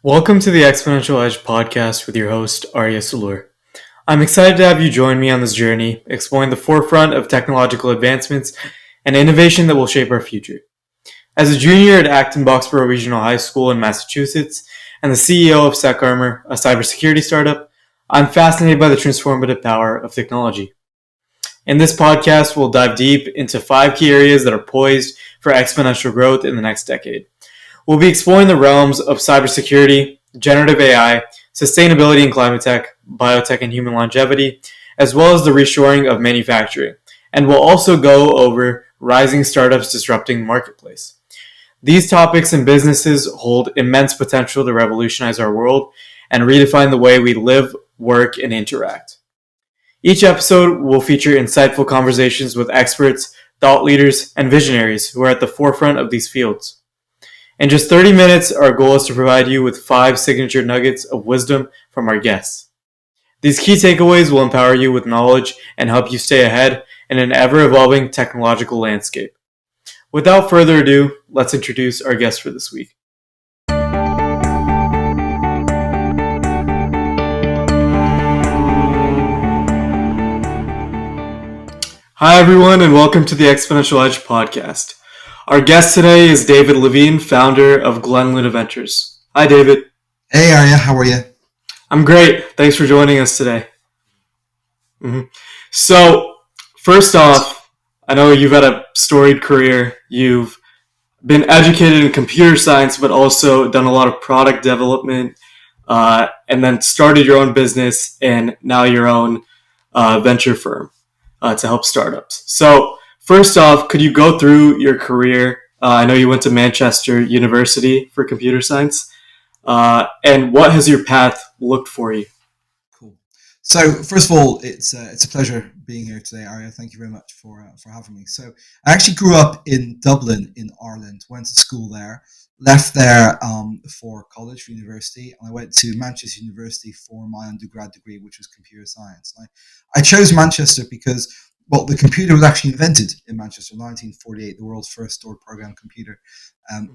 Welcome to the Exponential Edge podcast with your host, Arya Salur. I'm excited to have you join me on this journey, exploring the forefront of technological advancements and innovation that will shape our future. As a junior at Acton-Boxborough Regional High School in Massachusetts and the CEO of SecArmor, a cybersecurity startup, I'm fascinated by the transformative power of technology. In this podcast, we'll dive deep into 5 key areas that are poised for exponential growth in the next decade. We'll be exploring the realms of cybersecurity, generative AI, sustainability and climate tech, biotech and human longevity, as well as the reshoring of manufacturing. And we'll also go over rising startups disrupting the marketplace. These topics and businesses hold immense potential to revolutionize our world and redefine the way we live, work, and interact. Each episode will feature insightful conversations with experts, thought leaders, and visionaries who are at the forefront of these fields. In just 30 minutes, our goal is to provide you with 5 signature nuggets of wisdom from our guests. These key takeaways will empower you with knowledge and help you stay ahead in an ever-evolving technological landscape. Without further ado, let's introduce our guest for this week. Hi, everyone, and welcome to the Exponential Edge podcast. Our guest today is David Levine, founder of Glenluna Ventures. Hi, David. Hey, Arya. How are you? I'm great. Thanks for joining us today. So, first off, I know you've had a storied career. You've been educated in computer science, but also done a lot of product development, and then started your own business and now your own venture firm to help startups. So, first off, could you go through your career? I know you went to Manchester University for computer science. And what has your path looked for you? Cool. So, first of all, it's a pleasure being here today, Arya. Thank you very much for having me. So, I actually grew up in Dublin, in Ireland. Went to school there. Left there for college, for university, and I went to Manchester University for my undergrad degree, which was computer science. And I chose Manchester because, well, the computer was actually invented in Manchester in 1948. The world's first stored program computer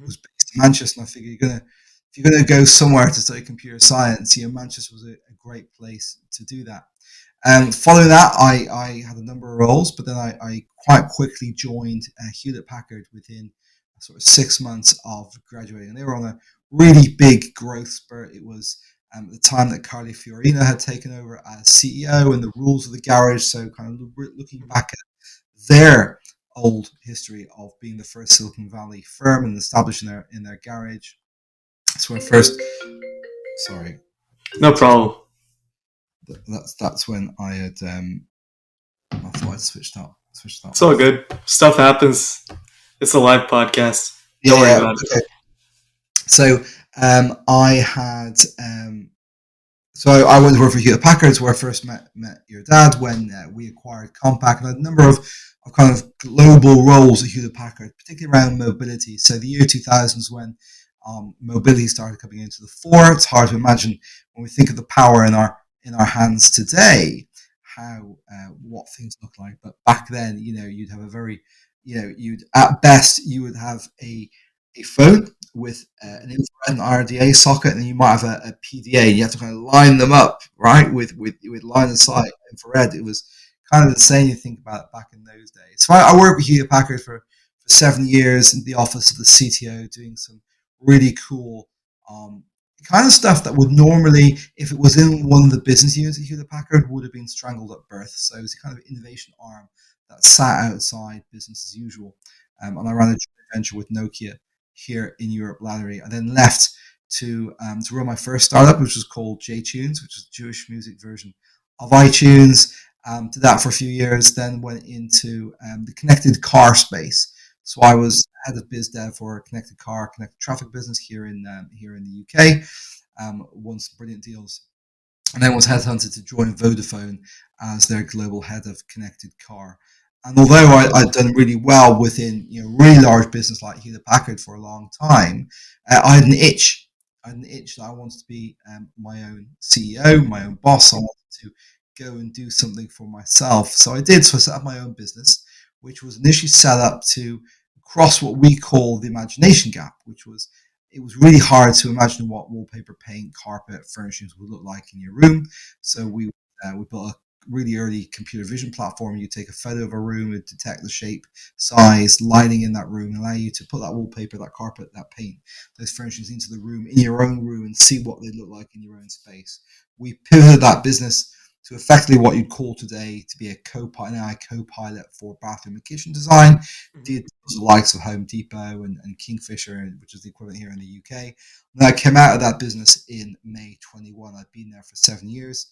was based in Manchester. And I figured if you're gonna go somewhere to study computer science, Manchester was a great place to do that. Following that, I had a number of roles, but then I quite quickly joined Hewlett Packard within sort of 6 months of graduating, and they were on a really big growth spurt. It was the time that Carly Fiorina had taken over as CEO and the rules of the garage. So kind of looking back at their old history of being the first Silicon Valley firm and establishing in their garage. That's when sorry. No problem. That's when I had, I thought I'd switched up. It's all good. Stuff happens. It's a live podcast. Don't worry about it. So I had, so I went to work for Hewlett Packard, where I first met your dad when we acquired Compaq, and I had a number of kind of global roles at Hewlett Packard, particularly around mobility. So the year 2000s when mobility started coming into the fore. It's hard to imagine when we think of the power in our hands today, how what things look like. But back then, you'd have a very, at best you would have a phone with an infrared and RDA socket, and then you might have a PDA. And you have to kind of line them up, right, with line of sight infrared. It was kind of insane to think about it back in those days. So I worked with Hewlett Packard for 7 years in the office of the CTO, doing some really cool kind of stuff that would normally, if it was in one of the business units at Hewlett Packard, would have been strangled at birth. So it was a kind of innovation arm that sat outside business as usual. And I ran a joint venture with Nokia here in Europe latterly. I then left to run my first startup, which was called JTunes, which is the Jewish music version of iTunes. Did that for a few years, then went into the connected car space. So I was head of biz dev for a connected traffic business here in the UK. Won some brilliant deals, and then was headhunted to join Vodafone as their global head of connected car. And although I'd done really well within really large business like Hewlett Packard for a long time, I had an itch. That I wanted to be my own CEO, my own boss. I wanted to go and do something for myself. So I did. So I set up my own business, which was initially set up to cross what we call the imagination gap, which was it was really hard to imagine what wallpaper, paint, carpet, furnishings would look like in your room. So we built a really early computer vision platform. You take a photo of a room, it detect the shape, size, lighting in that room, and allow you to put that wallpaper, that carpet, that paint, those furnishings into the room, in your own room, and see what they look like in your own space. We pivoted that business to effectively what you'd call today to be an AI co-pilot for bathroom and kitchen design. Did the likes of Home Depot and Kingfisher, which is the equivalent here in the UK. And I came out of that business in May 21. I'd been there for 7 years.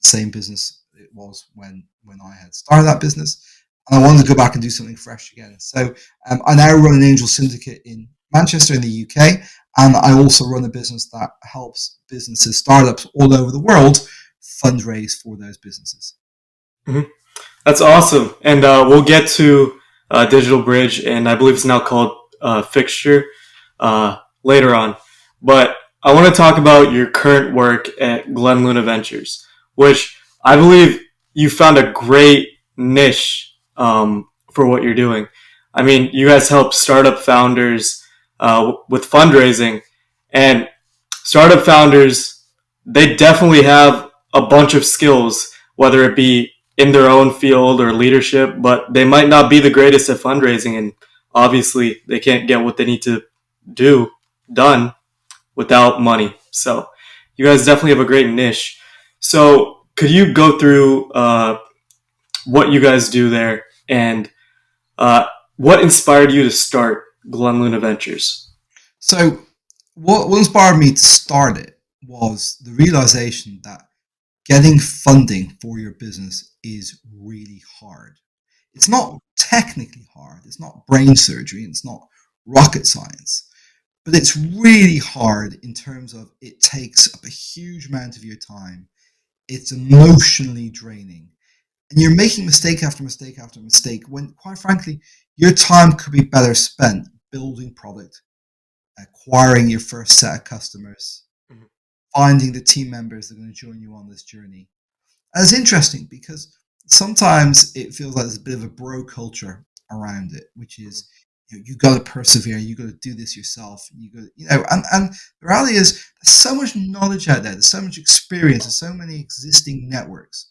Same business it was when I had started that business. And I wanted to go back and do something fresh again. So I now run an angel syndicate in Manchester in the UK. And I also run a business that helps businesses, startups all over the world fundraise for those businesses. Mm-hmm. That's awesome. And we'll get to Digital Bridge, and I believe it's now called Fixture later on. But I want to talk about your current work at Glenluna Ventures, which I believe you found a great niche for what you're doing. I mean, you guys help startup founders with fundraising, and startup founders, they definitely have a bunch of skills, whether it be in their own field or leadership, but they might not be the greatest at fundraising, and obviously they can't get what they need to do done without money. So you guys definitely have a great niche. So could you go through what you guys do there and what inspired you to start Glenluna Ventures? So what inspired me to start it was the realization that getting funding for your business is really hard. It's not technically hard. It's not brain surgery. It's not rocket science. But it's really hard in terms of it takes up a huge amount of your time. It's emotionally draining. And you're making mistake after mistake after mistake when, quite frankly, your time could be better spent building product, acquiring your first set of customers, Mhm. finding the team members that are going to join you on this journey. And it's interesting because sometimes it feels like there's a bit of a bro culture around it, which is you got to persevere, you got to do this yourself, and the reality is there's so much knowledge out there, there's so much experience, there's so many existing networks.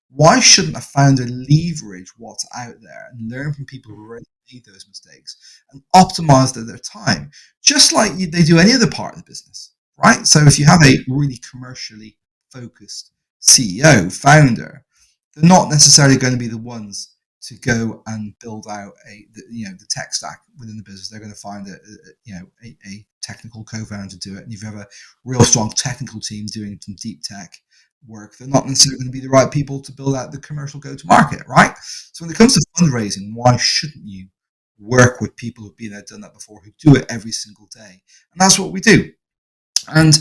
Why shouldn't a founder leverage what's out there and learn from people who already made those mistakes and optimize their time, just like they do any other part of the business, right? So if you have a really commercially focused CEO, founder, they're not necessarily going to be the ones to go and build out the tech stack within the business. They're going to find a technical co-founder to do it. And if you have a real strong technical team doing some deep tech work, they're not necessarily going to be the right people to build out the commercial go-to-market, right? So when it comes to fundraising, why shouldn't you work with people who've been there, done that before, who do it every single day? And that's what we do. And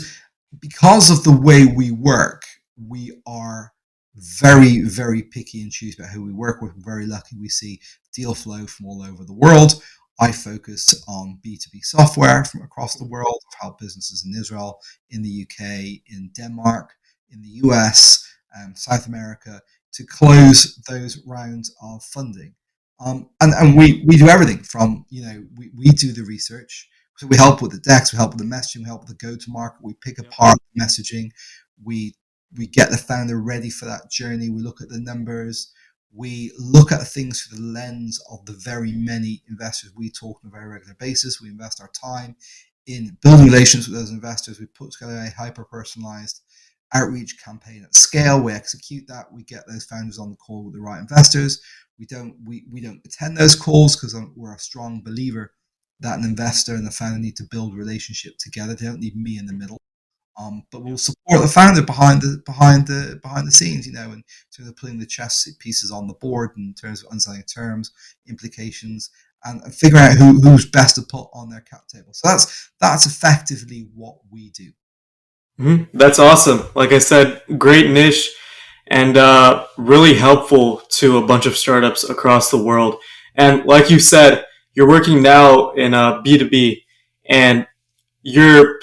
because of the way we work, we are very, very picky and choose about who we work with. We're very lucky we see deal flow from all over the world. I focus on B2B software from across the world. I've helped businesses in Israel, in the UK, in Denmark, in the US, South America to close those rounds of funding. And we do everything from, we do the research. So we help with the decks, we help with the messaging, we help with the go-to-market, we pick apart the messaging, we get the founder ready for that journey, we look at the numbers, we look at things through the lens of the very many investors we talk on a very regular basis. We invest our time in building relations with those investors. We put together a hyper-personalized outreach campaign at scale. We execute that. We get those founders on the call with the right investors. We don't attend those calls because we're a strong believer that an investor and the founder need to build a relationship together. They don't need me in the middle. But we'll support the founder behind the scenes, in terms of putting the chess pieces on the board in terms of understanding terms, implications, and figuring out who's best to put on their cap table. So that's effectively what we do. Mm-hmm. That's awesome. Like I said, great niche and really helpful to a bunch of startups across the world. And like you said, you're working now in B2B, and your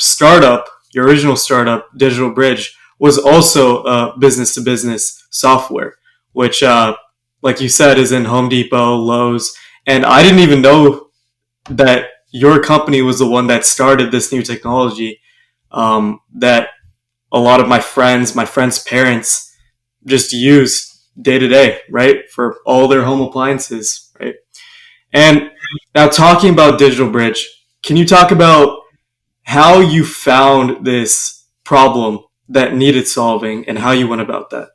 original startup, Digital Bridge, was also business to business software, which, like you said, is in Home Depot, Lowe's. And I didn't even know that your company was the one that started this new technology that a lot of my friends' parents just use day to day, right? For all their home appliances, right? And now talking about Digital Bridge, can you talk about how you found this problem that needed solving and how you went about that?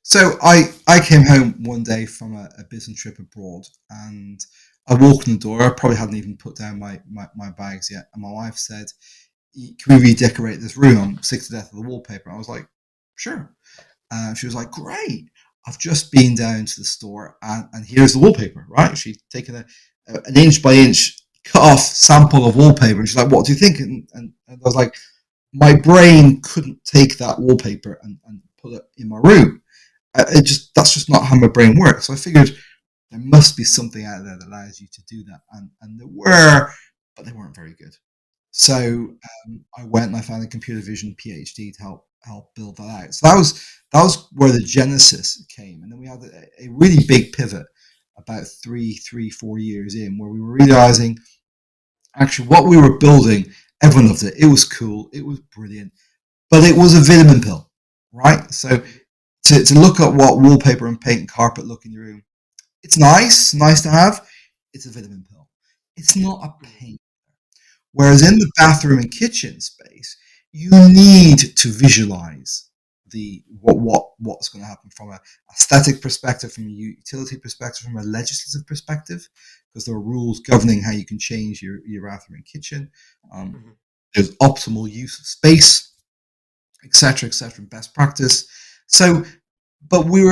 So I came home one day from a business trip abroad, and I walked in the door. I probably hadn't even put down my bags yet, and my wife said, "Can we redecorate this room? I'm sick to death of the wallpaper." I was like, "Sure." She was like, "Great! I've just been down to the store, and here's the wallpaper." Right? She'd taken an inch by inch cut off sample of wallpaper, and she's like, "What do you think?" And I was like, "My brain couldn't take that wallpaper and put it in my room. That's just not how my brain works." So I figured there must be something out there that allows you to do that, and there were, but they weren't very good. So I went and I found a computer vision PhD to help build that out. So that was where the genesis came, and then we had a really big pivot about 4 years in, where we were realizing actually what we were building, everyone loved it. It was cool, it was brilliant, but it was a vitamin pill, right? So to look at what wallpaper and paint and carpet look in your room, it's nice to have. It's a vitamin pill. It's not a pain. Whereas in the bathroom and kitchen space, you need to visualize the what's going to happen from a aesthetic perspective, from a utility perspective, from a legislative perspective, because there are rules governing how you can change your bathroom and kitchen. Um, Mhm. there's optimal use of space, etc., best practice. So, but we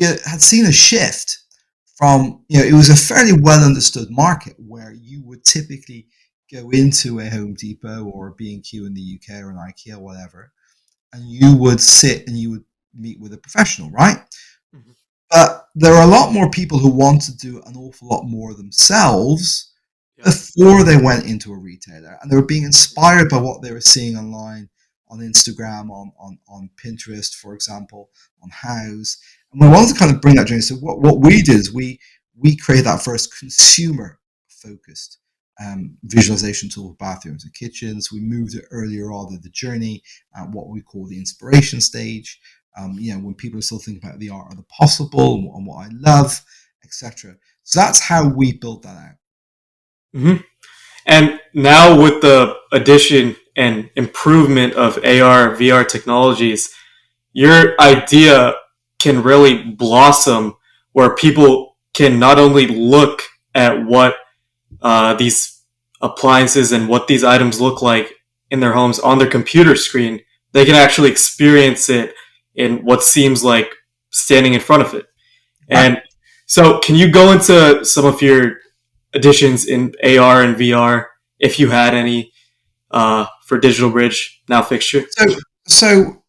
had seen a shift from, it was a fairly well understood market where you would typically go into a Home Depot or a B&Q in the UK or an IKEA or whatever, and you would sit and you would meet with a professional, right? Mhm. But there are a lot more people who want to do an awful lot more themselves Yep. before they went into a retailer, and they were being inspired by what they were seeing online, on Instagram, on Pinterest, for example, on House. And we wanted to kind of bring that journey. So what we did is we created that first consumer focused visualization tool for bathrooms and kitchens. We moved it earlier on in the journey at what we call the inspiration stage. When people are still thinking about the art of the possible and what I love, etc. So that's how we built that out. Hmm. And now with the addition and improvement of AR, VR technologies, your idea can really blossom where people can not only look at what these appliances and what these items look like in their homes on their computer screen, they can actually experience it in what seems like standing in front of it. Right. And so, can you go into some of your additions in AR and VR, if you had any, for Digital Bridge now fixture? So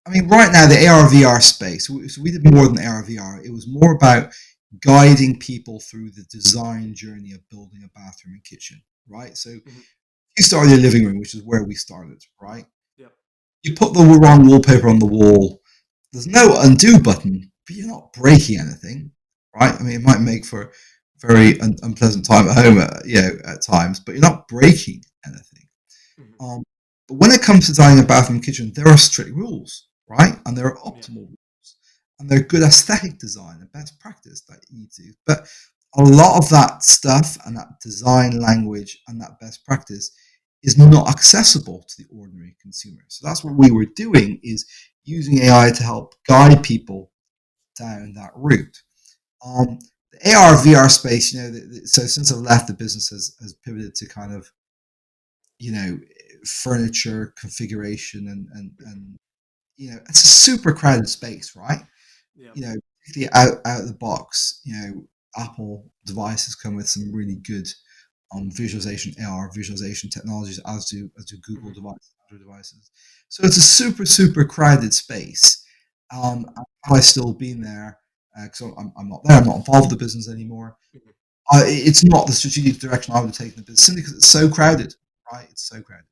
I mean, right now the AR VR space. So we did more than AR VR. It was more about guiding people through the design journey of building a bathroom and kitchen. Right. So Mhm. you start in your living room, which is where we started. Right. Yep. You put the wrong wallpaper on the wall. There's no undo button, but you're not breaking anything. Right. I mean, it might make for a very unpleasant time at home, at times, but you're not breaking anything. Mhm. Um, but when it comes to designing a bathroom and kitchen, there are strict rules, right? And there are Yeah. optimal rules. And there are good aesthetic design and best practice that you need to. But a lot of that stuff and that design language and that best practice is not accessible to the ordinary consumer. So that's what we were doing, is using AI to help guide people down that route. The AR VR space, so since I've left, the business has pivoted to kind of, you know, furniture configuration and it's a super crowded space, right? Yep. Particularly out of the box, Apple devices come with some really good visualization, AR visualization technologies, as do Google Mhm. devices, Android devices. So it's a super crowded space. Have I still been there? Because I'm not there. I'm not involved with the business anymore. Mhm. It's not the strategic direction I would have taken the business, simply because it's so crowded, right? It's so crowded.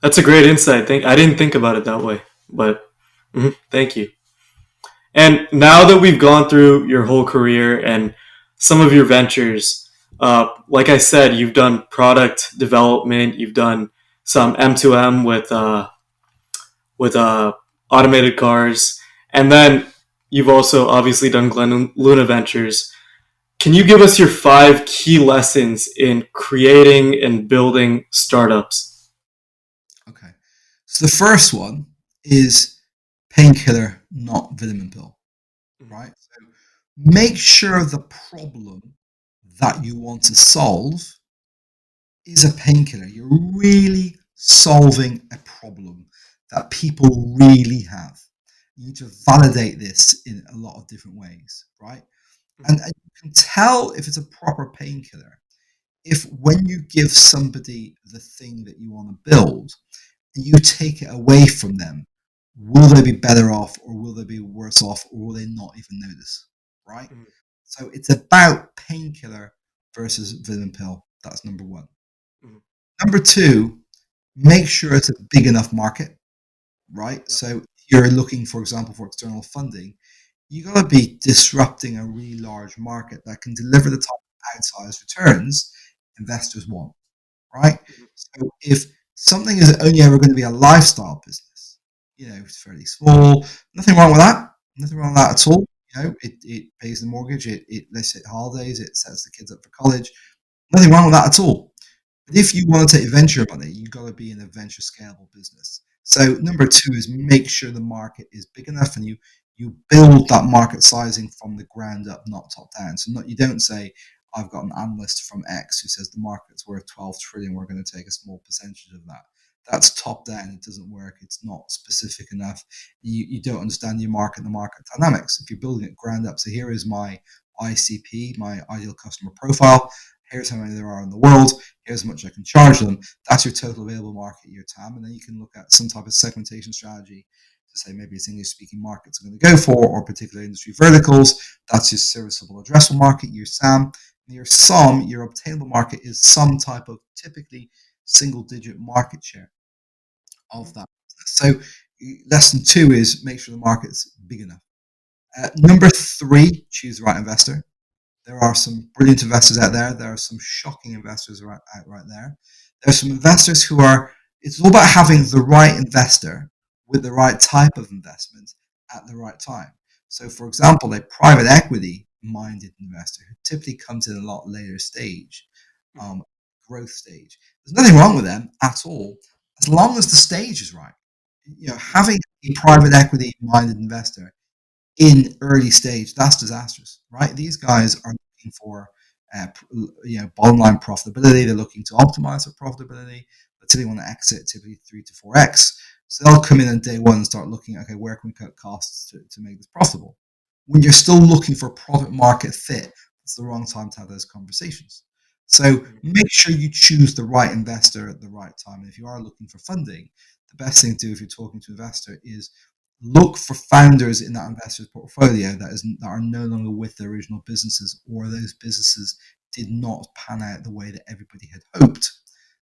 That's a great insight. I didn't think about it that way, but thank you. And now that we've gone through your whole career and some of your ventures, Like I said, you've done product development, you've done some M2M with automated cars, and then you've also obviously done Glenluna Ventures. Can you give us your 5 key lessons in creating and building startups? Okay. So the first one is painkiller, not vitamin pill, right? So make sure the problem that you want to solve is a painkiller. You're really solving a problem that people really have. You need to validate this in a lot of different ways, right? And you can tell if it's a proper painkiller if when you give somebody the thing that you want to build and you take it away from them, will they be better off or will they be worse off or will they not even notice, right? So it's about painkiller versus vitamin pill. That's number one. Number two, make sure it's a big enough market, right? Yep. So if you're looking, for example, for external funding, you got to be disrupting a really large market that can deliver the type of outsized returns investors want, right? So if something is only ever going to be a lifestyle business, it's fairly small, nothing wrong with that. Nothing wrong with that at all. It pays the mortgage, it lets it holidays, it sets the kids up for college. Nothing wrong with that at all. But if you want to take venture money, you've got to be in a venture scalable business. So number two is make sure the market is big enough and you build that market sizing from the ground up, not top down. So you don't say, I've got an analyst from X who says the market's worth 12 trillion. We're going to take a small percentage of that. That's top down. It doesn't work. It's not specific enough. You don't understand your market and the market dynamics. If you're building it ground up, so here is my ICP, my ideal customer profile. Here's how many there are in the world. Here's how much I can charge them. That's your total available market, your TAM. And then you can look at some type of segmentation strategy to say maybe it's English-speaking markets I'm going to go for, or particular industry verticals. That's your serviceable addressable market, your SAM. And your SOM, your obtainable market, is some type of typically single-digit market share of that business. So lesson two is make sure the market's big enough. Number three, choose the right investor. There are some brilliant investors out there. There are some shocking investors right there. There are some investors who are, it's all about having the right investor with the right type of investment at the right time. So, for example, a private equity minded investor who typically comes in a lot later stage, growth stage. There's nothing wrong with them at all, as long as the stage is right. Having a private equity minded investor in early stage, that's disastrous, right? These guys are looking for, bottom line profitability. They're looking to optimize their profitability. But typically want to exit typically 3 to 4x. So they'll come in on day one and start looking, okay, where can we cut costs to make this profitable? When you're still looking for product market fit, it's the wrong time to have those conversations. So make sure you choose the right investor at the right time. And if you are looking for funding, the best thing to do if you're talking to an investor is look for founders in that investor's portfolio that are no longer with their original businesses, or those businesses did not pan out the way that everybody had hoped.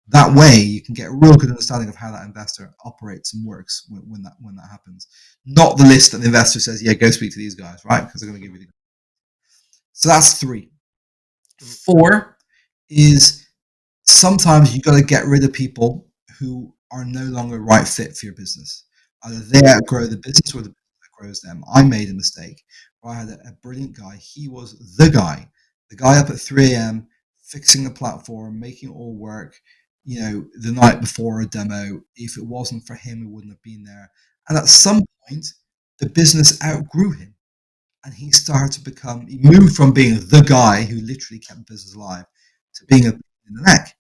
That way, you can get a real good understanding of how that investor operates and works when that happens. Not the list that the investor says, yeah, go speak to these guys, right? Because they're going to give you the. So that's three. Four is sometimes you got to get rid of people who are no longer a right fit for your business. Either they outgrow the business or the business outgrows them. I made a mistake where I had a brilliant guy. He was the guy up at 3 a.m. fixing the platform, making it all work. The night before a demo. If it wasn't for him, we wouldn't have been there. And at some point, the business outgrew him, and he started to become. He moved from being the guy who literally kept the business alive to being a in the neck.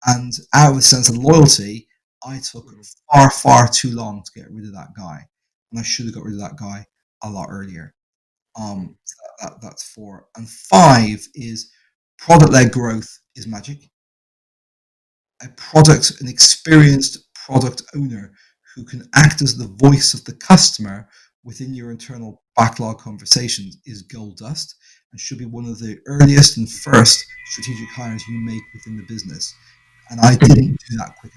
And out of a sense of loyalty, I took far, far too long to get rid of that guy. And I should have got rid of that guy a lot earlier. That's four. And five is product-led growth is magic. An experienced product owner who can act as the voice of the customer within your internal backlog conversations is gold dust and should be one of the earliest and first strategic hires you make within the business. And I didn't do that quick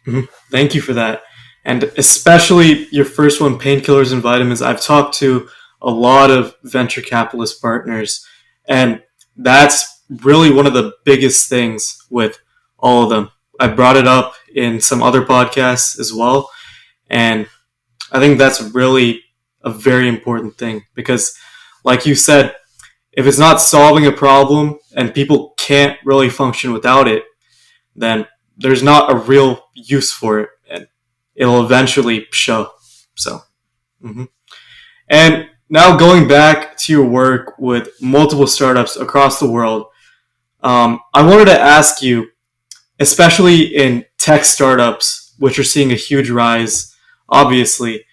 enough. Thank you for that. And especially your first one, painkillers and vitamins. I've talked to a lot of venture capitalist partners, and that's really one of the biggest things with all of them. I brought it up in some other podcasts as well, and I think that's really a very important thing because, like you said, if it's not solving a problem and people can't really function without it, then there's not a real use for it, and it'll eventually show. So, mm-hmm. And now going back to your work with multiple startups across the world, I wanted to ask you, especially in tech startups, which are seeing a huge rise, obviously,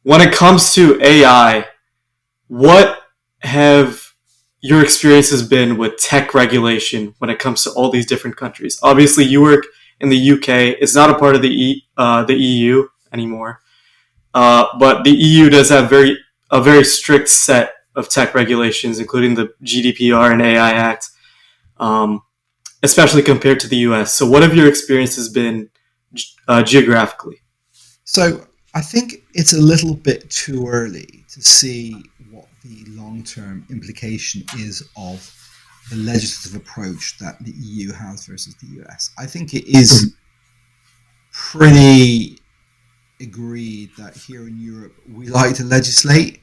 when it comes to AI, what have your experiences been with tech regulation when it comes to all these different countries? Obviously, you work in the UK. It's not a part of the EU anymore, but the EU does have a very strict set of tech regulations, including the GDPR and AI Act, um, especially compared to the US. So, what have your experiences been geographically? So I think it's a little bit too early to see what the long-term implication is of the legislative approach that the EU has versus the US. I think it is pretty agreed that here in Europe we like to legislate,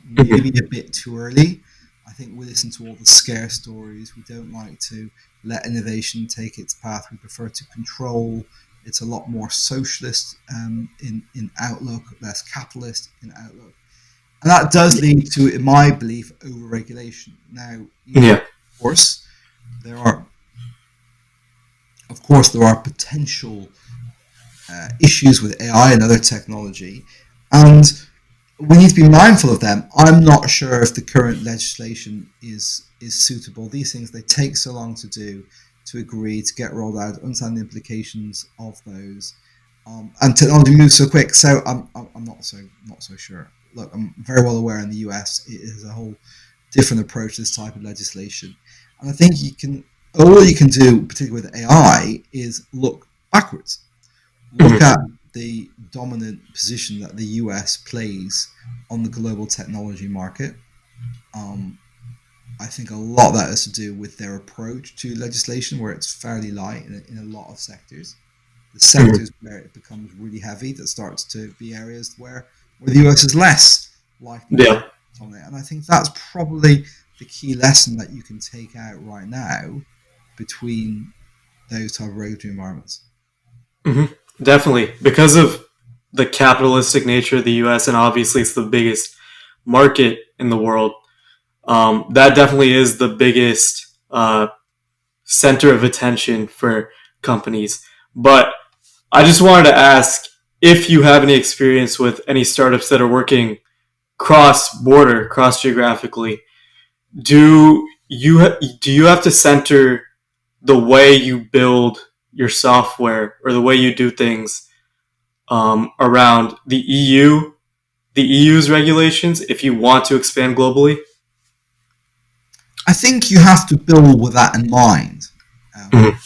maybe a bit too early. I think we listen to all the scare stories. We don't like to let innovation take its path. We prefer to control. It's a lot more socialist in outlook, less capitalist in outlook, and that does lead to, in my belief, over-regulation. Now, Yeah. course, there are, of course, there are potential issues with AI and other technology, and we need to be mindful of them. I'm not sure if the current legislation is suitable. These things, they take so long to do, to agree, to get rolled out, understand the implications of those, and technology moves so quick. So I'm not so sure. Look, I'm very well aware in the US it is a whole different approach to this type of legislation, and I think all you can do, particularly with AI, is look backwards. Look at the dominant position that the US plays on the global technology market. Um, I think a lot of that has to do with their approach to legislation, where it's fairly light in a lot of sectors. The sectors where it becomes really heavy, that starts to be areas where the US is less likely to Yeah. dominate. And I think that's probably the key lesson that you can take out right now between those type of regulatory environments. Hmm. Definitely. Because of the capitalistic nature of the US, and obviously it's the biggest market in the world, that definitely is the biggest center of attention for companies. But I just wanted to ask if you have any experience with any startups that are working cross border, cross geographically. Do you have to center the way you build your software or the way you do things around the EU's regulations if you want to expand globally? I think you have to build with that in mind. Um,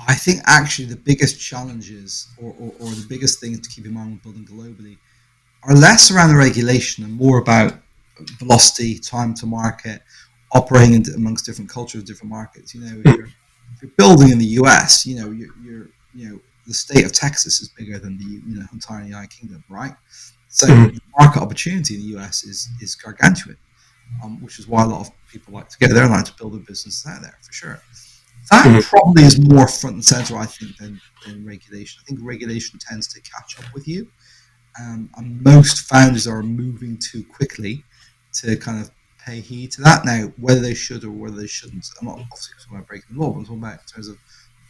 I think actually the biggest challenges or the biggest things to keep in mind when building globally are less around the regulation and more about velocity, time to market, operating amongst different cultures, different markets. If you're building in the US, the state of Texas is bigger than the entire United Kingdom, right? So the market opportunity in the US is gargantuan, which is why a lot of people like to go there and like to build a business out there for sure. That probably is more front and center, I think, than regulation. I think regulation tends to catch up with you, and most founders are moving too quickly to kind of pay heed to that. Now, whether they should or whether they shouldn't, I'm not obviously talking about breaking the law, but I'm talking about in terms of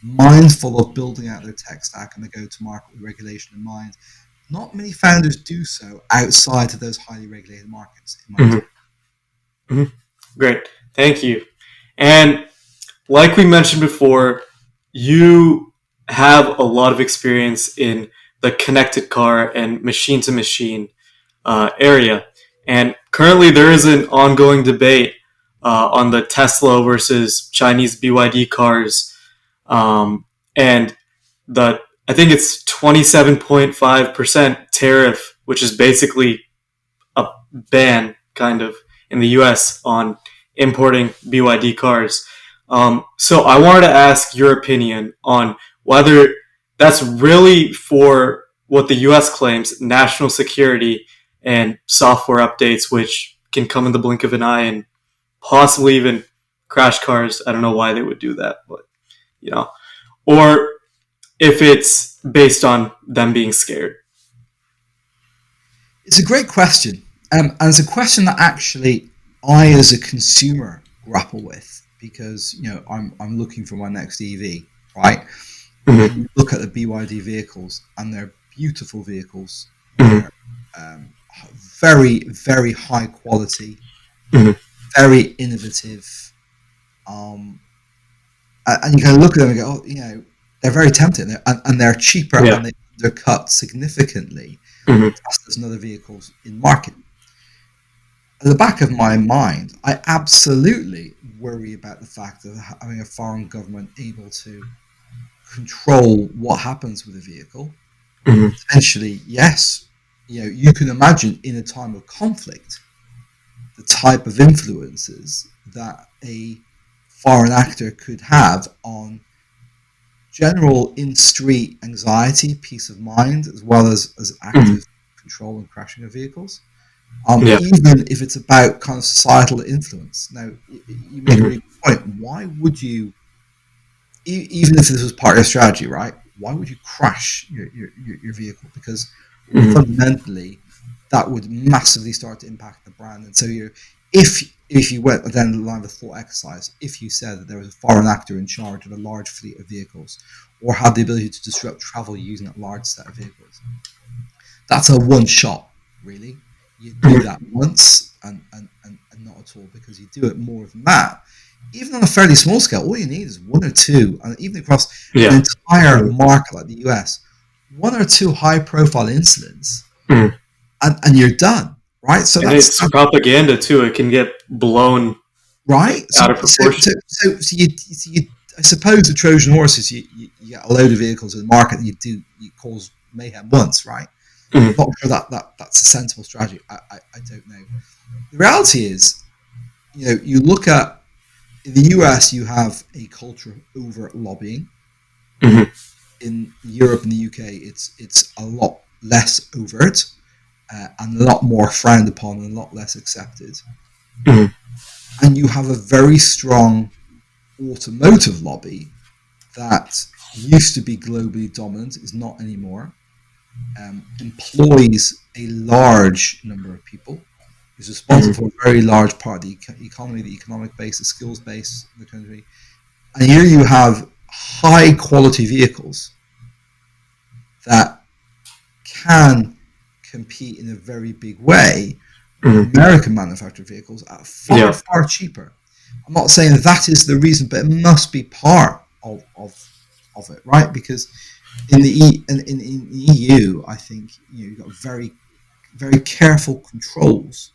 mindful of building out their tech stack and they go to market with regulation in mind. Not many founders do so outside of those highly regulated markets, in my opinion. Mm-hmm. Great. Thank you. And like we mentioned before, you have a lot of experience in the connected car and machine to machine area. And currently, there is an ongoing debate on the Tesla versus Chinese BYD cars. And I think it's 27.5% tariff, which is basically a ban, kind of, in the US on importing BYD cars. So I wanted to ask your opinion on whether that's really for what the U.S. claims national security and software updates, which can come in the blink of an eye and possibly even crash cars. I don't know why they would do that, but you know, or if it's based on them being scared. It's a great question, and it's a question that actually I, as a consumer, grapple with because I'm looking for my next EV, right? And Mm-hmm. you look at the BYD vehicles, and they're beautiful vehicles. Mm-hmm. They're um, very, very high quality, Mm-hmm. very innovative. Um, and you kind of look at them and go, oh, they're very tempting, and they're cheaper, Yeah. and they undercut significantly Mm-hmm. Teslas and other vehicles in market. At the back of my mind, I absolutely worry about the fact of having a foreign government able to control what happens with a vehicle. Mm-hmm. Potentially, yes, you can imagine in a time of conflict the type of influences that a foreign actor could have on general in-street anxiety, peace of mind, as well as Mm-hmm. active control and crashing of vehicles. Yeah. Even if it's about kind of societal influence. Now, you make a Mm-hmm. really good point. Why would you, even if this was part of your strategy, right? Why would you crash your vehicle? Because Mm-hmm. fundamentally, that would massively start to impact the brand. And so if you went down the line of a thought exercise, if you said that there was a foreign actor in charge of a large fleet of vehicles, or had the ability to disrupt travel using a large set of vehicles, that's a one shot, really. You do Mm-hmm. that once and not at all, because you do it more than that. Even on a fairly small scale, all you need is one or two, and even across an Yeah. entire market like the US, one or two high profile incidents, Mm-hmm. and you're done, right? So And that's it's propaganda too. It can get blown right. So, out of so, proportion. so, so, I suppose the Trojan horse is you get a load of vehicles in the market and you cause mayhem once, right? I'm Mm-hmm. not sure that's a sensible strategy. I don't know. The reality is, you look at in the US, you have a culture of over lobbying. Mm-hmm. In Europe and the UK, it's a lot less overt and a lot more frowned upon and a lot less accepted. Mm-hmm. And you have a very strong automotive lobby that used to be globally dominant, is not anymore, employs a large number of people, is responsible Mm-hmm. for a very large part of the economy, the economic base, the skills base in the country. And here you have high quality vehicles that can compete in a very big way with Mm-hmm. American manufactured vehicles at far, Yeah. far cheaper. I'm not saying that is the reason, but it must be part of it, right? Because in EU, I think you've got very, very careful controls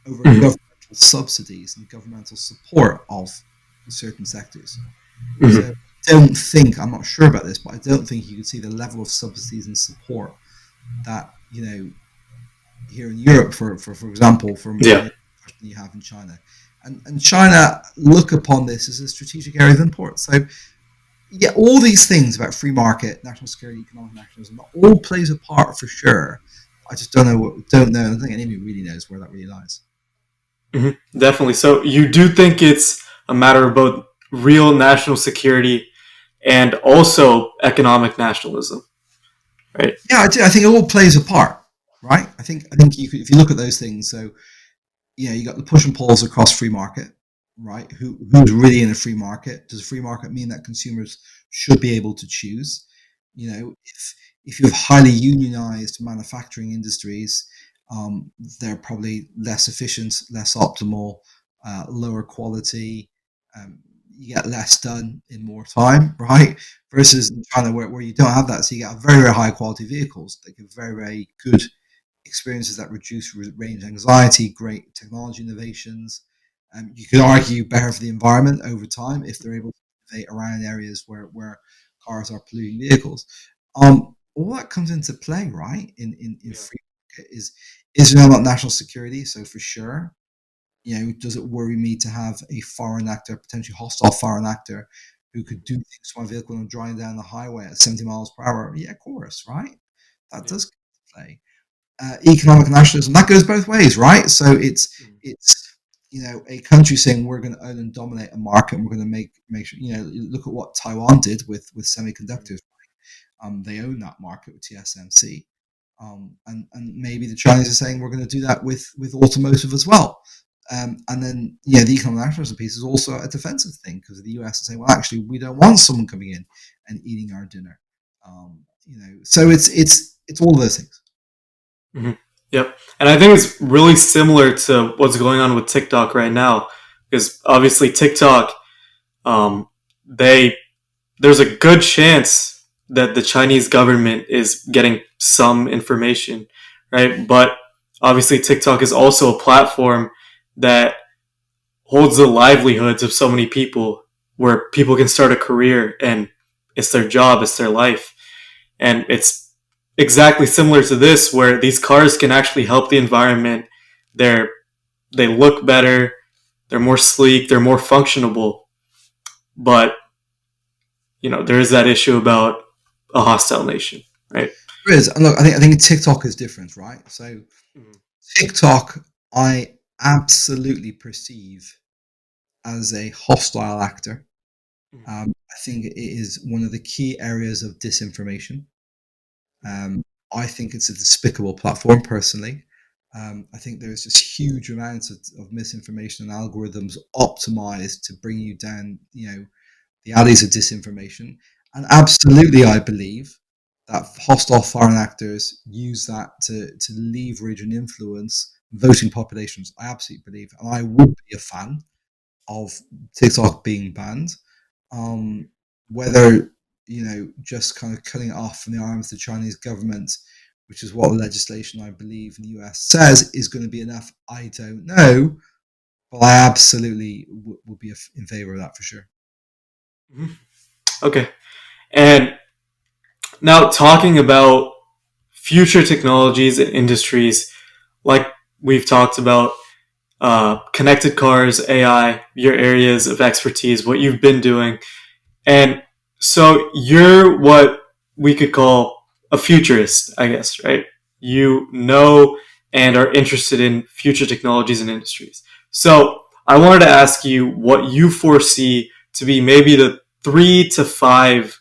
over Mm-hmm. governmental subsidies and governmental support of certain sectors. So Mm-hmm. I don't think, I'm not sure about this, but I don't think you can see the level of subsidies and support that, here in Europe, for example, from Yeah. you have in China. And China look upon this as a strategic area of import. So, yeah, all these things about free market, national security, economic nationalism, all plays a part for sure. I just don't know. I don't think anybody really knows where that really lies. Mm-hmm. Definitely. So you do think it's a matter of both real national security and also economic nationalism, right? Yeah, I do. I think it all plays a part, right? I think if you look at those things, so you got the push and pulls across free market, right? Who's really in a free market? Does a free market mean that consumers should be able to choose? If you have highly unionized manufacturing industries, they're probably less efficient, less optimal, lower quality. Um, you get less done in more time, right? Versus in China, where you don't have that, so you get very, very high quality vehicles that give very, very good experiences that reduce range anxiety, great technology innovations. You could argue better for the environment over time if they're able to innovate around areas where cars are polluting vehicles. All that comes into play, right? In Yeah. free market is Israel not national security, so for sure. does it worry me to have a foreign actor, potentially hostile foreign actor, who could do things to my vehicle and driving down the highway at 70 miles per hour? Yeah, of course, right? That Yeah. does play. Economic nationalism, that goes both ways, right? So it's a country saying we're going to own and dominate a market, and we're going to make sure. Look at what Taiwan did with semiconductors. They own that market with TSMC, and maybe the Chinese are saying we're going to do that with automotive as well. And then the economic nationalism piece is also a defensive thing, because the US is saying, well, actually, we don't want someone coming in and eating our dinner. So it's all those things. Mm-hmm. Yep. And I think it's really similar to what's going on with TikTok right now, because obviously TikTok, um, they there's a good chance that the Chinese government is getting some information, right? But obviously TikTok is also a platform that holds the livelihoods of so many people, where people can start a career and it's their job, it's their life. And it's exactly similar to this, where these cars can actually help the environment. They're they look better, they're more sleek, they're more functionable. But there is that issue about a hostile nation, right? There is, and look, I think TikTok is different, right? So TikTok, I absolutely perceive as a hostile actor. I think it is one of the key areas of disinformation. Um, I think it's a despicable platform, personally. I think there's just huge amounts of misinformation and algorithms optimized to bring you down, the alleys of disinformation. And absolutely, I believe that hostile foreign actors use that to leverage and influence voting populations. I absolutely believe, and I would be a fan of TikTok being banned. Um, Whether just kind of cutting it off from the arms of the Chinese government, which is what the legislation, I believe, in the US says, is going to be enough, I don't know. But I absolutely would be in favor of that for sure. Mhm. Okay. And now, talking about future technologies and industries, like we've talked about, connected cars, AI, your areas of expertise, what you've been doing. And so you're what we could call a futurist, I guess, right? You know and are interested in future technologies and industries. So I wanted to ask you what you foresee to be maybe the 3 to 5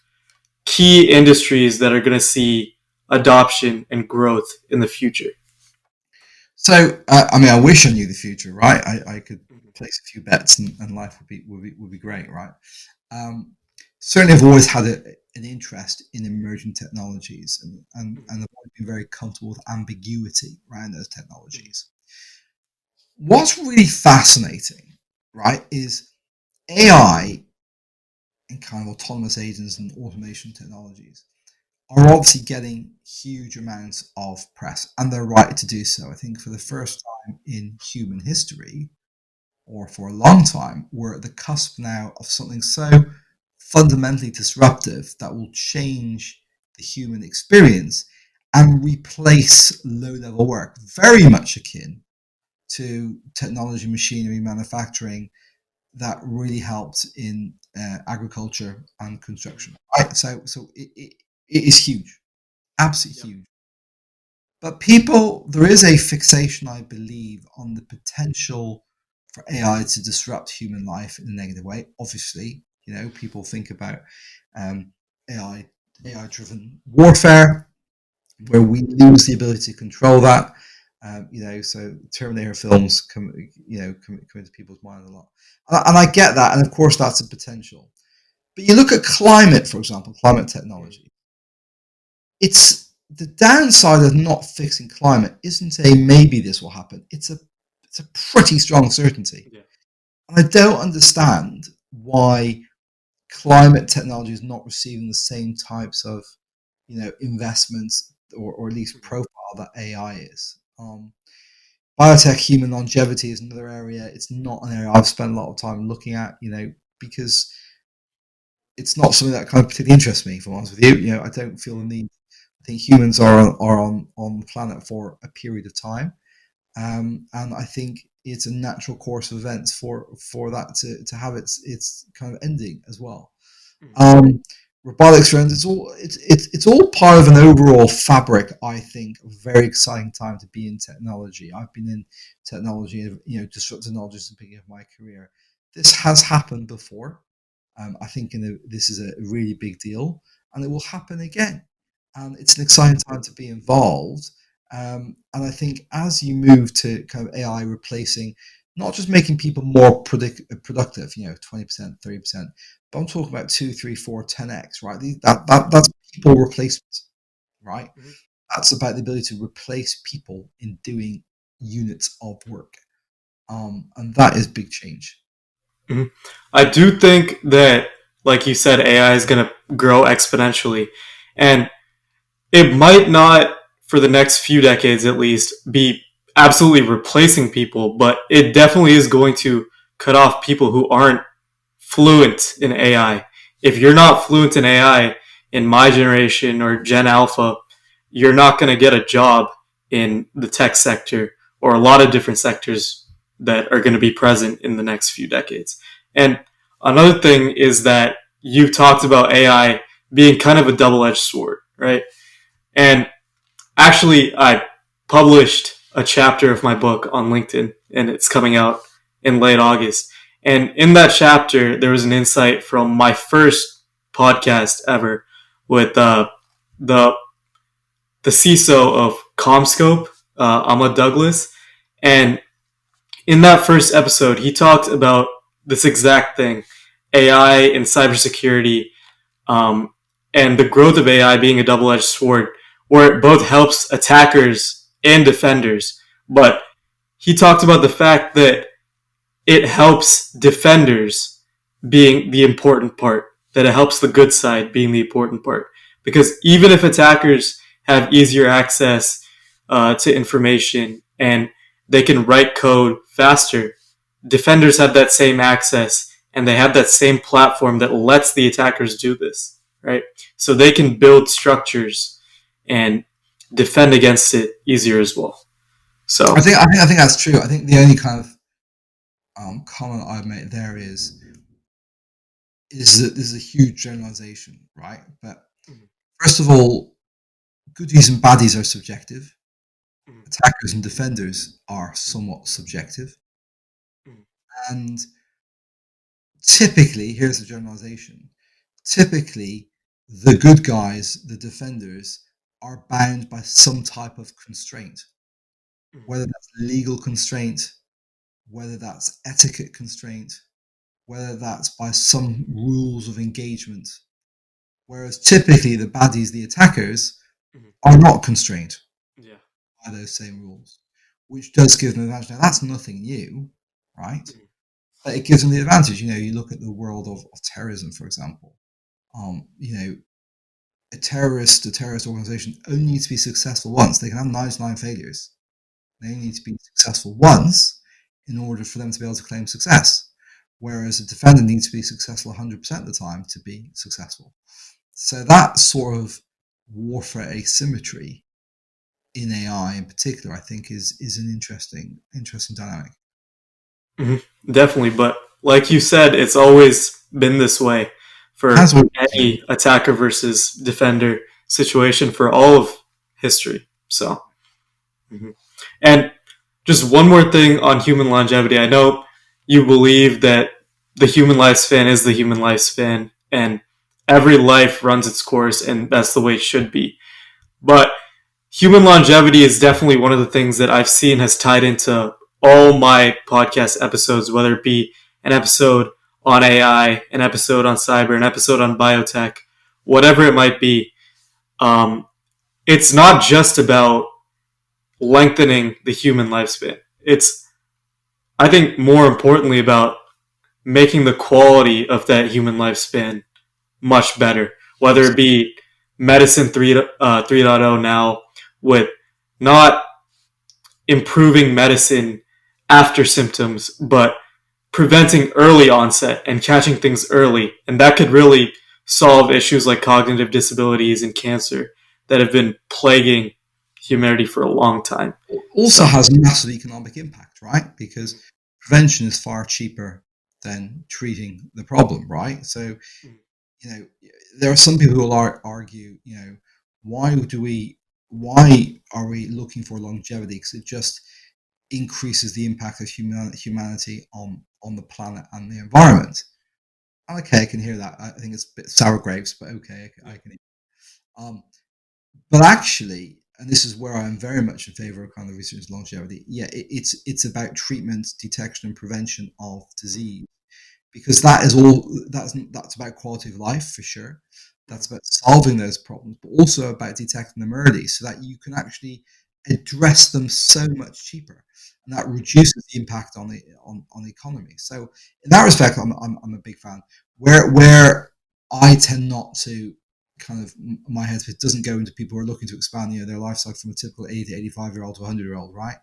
key industries that are going to see adoption and growth in the future. So, I wish I knew the future, right? I could place a few bets, and life would be great, right? Um, Certainly, I've always had an interest in emerging technologies, and I've always been very comfortable with ambiguity around those technologies. What's really fascinating, right, is AI and kind of autonomous agents and automation technologies are obviously getting huge amounts of press, and they're right to do so. I think for the first time in human history, or for a long time, we're at the cusp now of something so fundamentally disruptive that will change the human experience and replace low level work, very much akin to technology, machinery, manufacturing that really helped in agriculture and construction. Right? So it is huge, absolutely Yep. huge. But people, there is a fixation, I believe, on the potential for AI to disrupt human life in a negative way. Obviously, people think about um, AI driven warfare, where we lose the ability to control that. So Terminator films come into people's mind a lot, and I get that, and of course that's a potential. But you look at climate, for example, climate technology. It's the downside of not fixing climate isn't a maybe this will happen. It's a pretty strong certainty. Yeah. And I don't understand why climate technology is not receiving the same types of investments, or at least profile, that AI is. Biotech, human longevity is another area. It's not an area I've spent a lot of time looking at, because it's not something that kind of particularly interests me. If I'm honest with you, I don't feel the need. I think humans are on the planet for a period of time, and I think it's a natural course of events for that to have its kind of ending as well. Um, Robotics trends, it's all part of an overall fabric. I think a very exciting time to be in technology. I've been in technology, disruptive technology since the beginning of my career. This has happened before. I think this is a really big deal, and it will happen again. And it's an exciting time to be involved. And I think as you move to kind of AI replacing, not just making people more productive, 20%, 30%, but I'm talking about 2, 3, 4, 10x, right? That's people replacement, right? That's about the ability to replace people in doing units of work. And that is big change. Mhm. I do think that, like you said, AI is going to grow exponentially. And it might not, for the next few decades at least, be absolutely replacing people, but it definitely is going to cut off people who aren't fluent in AI. If you're not fluent in AI in my generation or Gen Alpha, you're not going to get a job in the tech sector or a lot of different sectors that are going to be present in the next few decades. And another thing is that you've talked about AI being kind of a double-edged sword, right? And actually, I published a chapter of my book on LinkedIn, and it's coming out in late August. And in that chapter, there was an insight from my first podcast ever with the the CISO of Comscope, Ahmad Douglas. And in that first episode, he talked about this exact thing, AI and cybersecurity, um, and the growth of AI being a double-edged sword, where it both helps attackers and defenders. But he talked about the fact that it helps defenders being the important part, that it helps the good side being the important part. Because even if attackers have easier access to information and they can write code faster, defenders have that same access and they have that same platform that lets the attackers do this, right? So they can build structures and defend against it easier as well. So I think that's true. I think the only kind of comment I'd make there is that this is a huge generalization, right? But first of all, goodies and baddies are subjective. Attackers and defenders are somewhat subjective. And typically, here's a generalization, typically the good guys, the defenders, are bound by some type of constraint, whether that's legal constraint, whether that's etiquette constraint, whether that's by some rules of engagement. Whereas typically the baddies, the attackers, are not constrained yeah. by those same rules, which does give them an advantage. Now, that's nothing new, right? But it gives them the advantage. You look at the world of terrorism, for example. A terrorist organization only needs to be successful once. They can have 99 failures. They need to be successful once in order for them to be able to claim success. Whereas a defendant needs to be successful 100% of the time to be successful. So that sort of warfare asymmetry in AI in particular, I think is an interesting dynamic. Definitely, but like you said, it's always been this way for As well, any attacker versus defender situation for all of history. So, and just one more thing on human longevity. I know you believe that the human lifespan is the human lifespan, and every life runs its course, and that's the way it should be. But human longevity is definitely one of the things that I've seen has tied into all my podcast episodes, whether it be an episode on AI, an episode on cyber, an episode on biotech, whatever it might be. Um, it's not just about lengthening the human lifespan. It's, I think, more importantly about making the quality of that human lifespan much better, whether it be medicine 3.0 now with not improving medicine after symptoms, but preventing early onset and catching things early. And that could really solve issues like cognitive disabilities and cancer that have been plaguing humanity for a long time. Also So, has massive economic impact, right? Because prevention is far cheaper than treating the problem, right? So, there are some people who will argue, why do we, why are we looking for longevity? Because it just increases the impact of humanity on the planet and the environment. Okay, I can hear that. I think it's a bit sour grapes, but okay, I can. Um, but actually, and this is where I'm very much in favor of kind of research longevity. Yeah, it's about treatment, detection, and prevention of disease, because that is all. That's about quality of life for sure. That's about solving those problems, but also about detecting them early, so that you can actually address them so much cheaper, and that reduces the impact on the economy. So in that respect, I'm a big fan. Where I tend not to kind of my head doesn't go into people who are looking to expand their life cycle from a typical 80 to 85-year-old to a 100-year-old, right?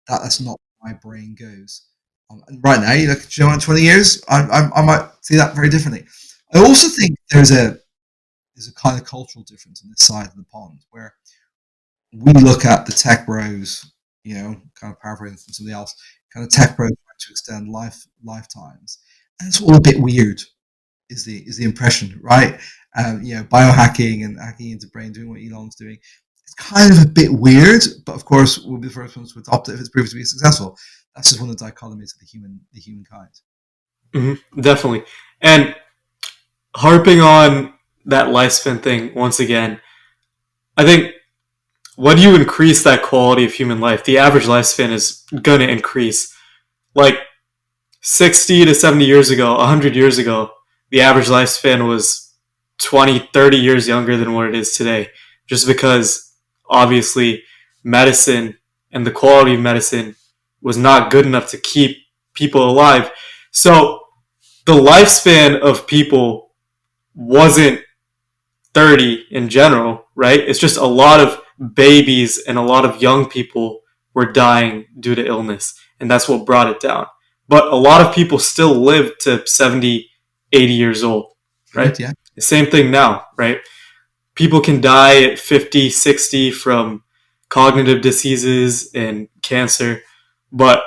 That's not where my brain goes. And right now, in 20 years, I might see that very differently. I also think there's a kind of cultural difference on this side of the pond where we look at the tech bros, kind of paraphrasing from somebody else, kind of tech bros trying to extend lifetimes, and it's all a bit weird. Is the impression, right? Biohacking and hacking into brain, doing what Elon's doing. It's kind of a bit weird, but of course, we'll be the first ones to adopt it if it's proved to be successful. That's just one of the dichotomies of the humankind. definitely. And harping on that lifespan thing once again, I think when you increase that quality of human life, the average lifespan is going to increase. Like 60 to 70 years ago, 100 years ago, the average lifespan was 20, 30 years younger than what it is today. Just because, obviously, medicine and the quality of medicine was not good enough to keep people alive. So, the lifespan of people wasn't 30 in general, right? It's just a lot of babies and a lot of young people were dying due to illness, and that's what brought it down. But a lot of people still live to 70, 80 years old, right? Correct? Yeah. The same thing now, right? People can die at 50, 60 from cognitive diseases and cancer, but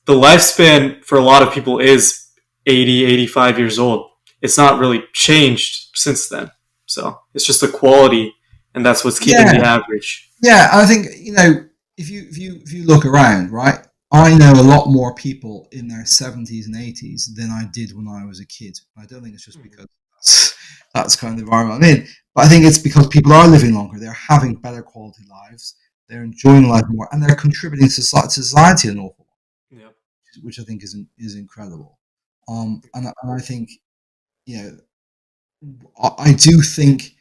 the lifespan for a lot of people is 80, 85 years old. It's not really changed since then. So it's just the quality, and that's what's keeping the Yeah. average. Yeah. I think if you look around, right? I know a lot more people in their 70s and 80s than I did when I was a kid. I don't think it's just because that's kind of the environment I'm in, but I think it's because people are living longer. They're having better quality lives. They're enjoying life more, and they're contributing to society an awful lot, Yep. which I think is incredible. And I think you know I do think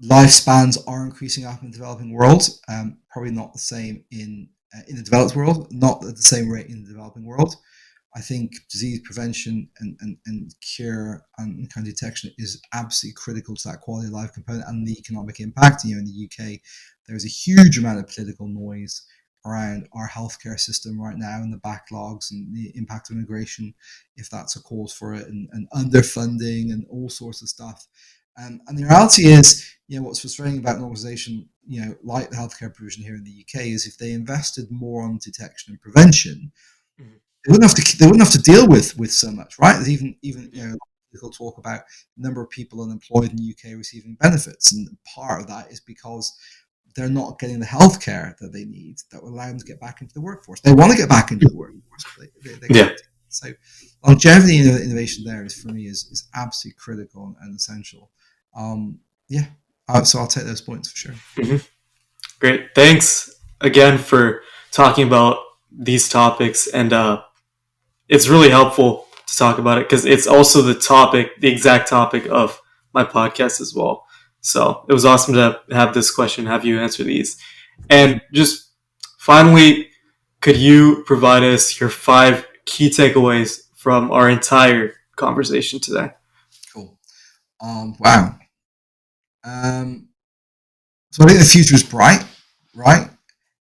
lifespans are increasing up in the developing world. Probably not the same in the developed world, not at the same rate in the developing world. I think disease prevention and cure and kind of detection is absolutely critical to that quality of life component and the economic impact. In the UK, there's a huge amount of political noise around our healthcare system right now and the backlogs and the impact of immigration, if that's a cause for it, and underfunding and all sorts of stuff. And the reality is, what's frustrating about an organization, like the healthcare provision here in the UK, is if they invested more on detection and prevention, Mhm. they wouldn't have to deal with so much, right? There's even Yeah. political talk about the number of people unemployed in the UK receiving benefits, and part of that is because they're not getting the healthcare that they need that will allow them to get back into the workforce. They want to get back into the workforce, but they Yeah. can't. So longevity and innovation there is for me is absolutely critical and essential. Um, yeah, so I'll take those points for sure. Mhm. Great. Thanks again for talking about these topics, and it's really helpful to talk about it because it's also the exact topic of my podcast as well. So it was awesome to have this question, have you answer these. And just finally, could you provide us your 5 key takeaways from our entire conversation today? Cool. Wow. Um, so I think the future is bright, right?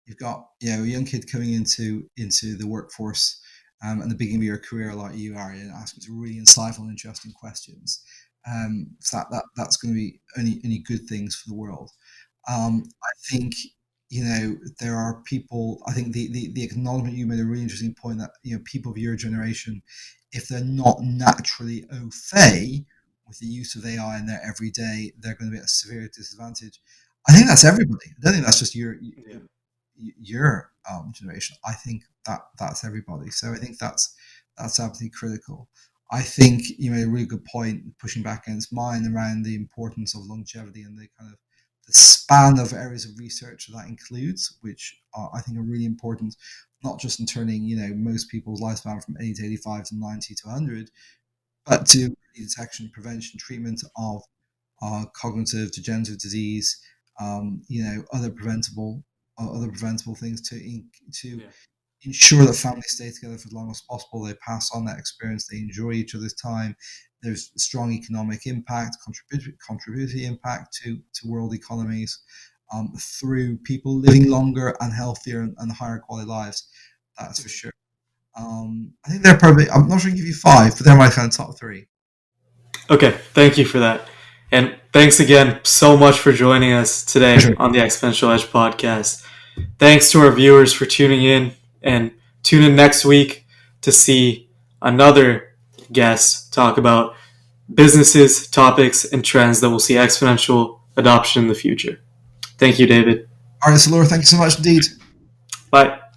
You've got a young kid coming into the workforce and the beginning of your career like you are, and asking some really insightful and interesting questions. So that's going to be only good things for the world. I think there are people. I think the acknowledgement you made a really interesting point that people of your generation, if they're not naturally au fait with the use of AI in their everyday, they're going to be at a severe disadvantage. I think that's everybody. I don't think that's just your generation. I think that's everybody. So I think that's absolutely critical. I think you made a really good point pushing back against mine around the importance of longevity and the kind of the span of areas of research that includes, which I think are really important, not just in turning most people's lifespan from 80 to 85 to 90 to 100, but to detection, prevention, treatment of cognitive degenerative disease, other preventable things to Yeah. ensure that families stay together for as long as possible. They pass on that experience. They enjoy each other's time. There's strong economic impact, contributory impact to world economies through people living longer and healthier and higher quality lives. That's for sure. I think they're probably. I'm not sure I can give you five, but they're my kind of top three. Okay, thank you for that. And thanks again so much for joining us today Pleasure. on the Exponential Edge podcast. Thanks to our viewers for tuning in, and tune in next week to see another guest talk about businesses, topics, and trends that will see exponential adoption in the future. Thank you, David. All right, so Laura, thank you so much indeed. Bye.